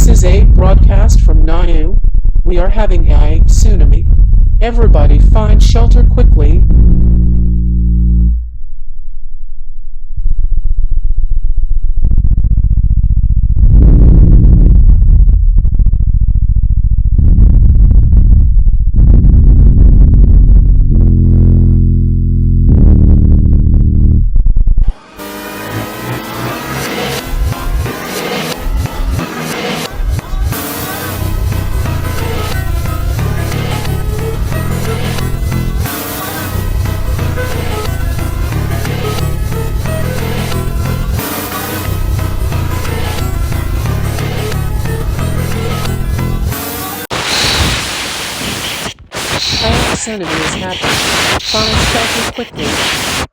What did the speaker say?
is a broadcast from Niue. We are having a tsunami. Everybody find shelter quickly. A tsunami is happening. Find shelter quickly.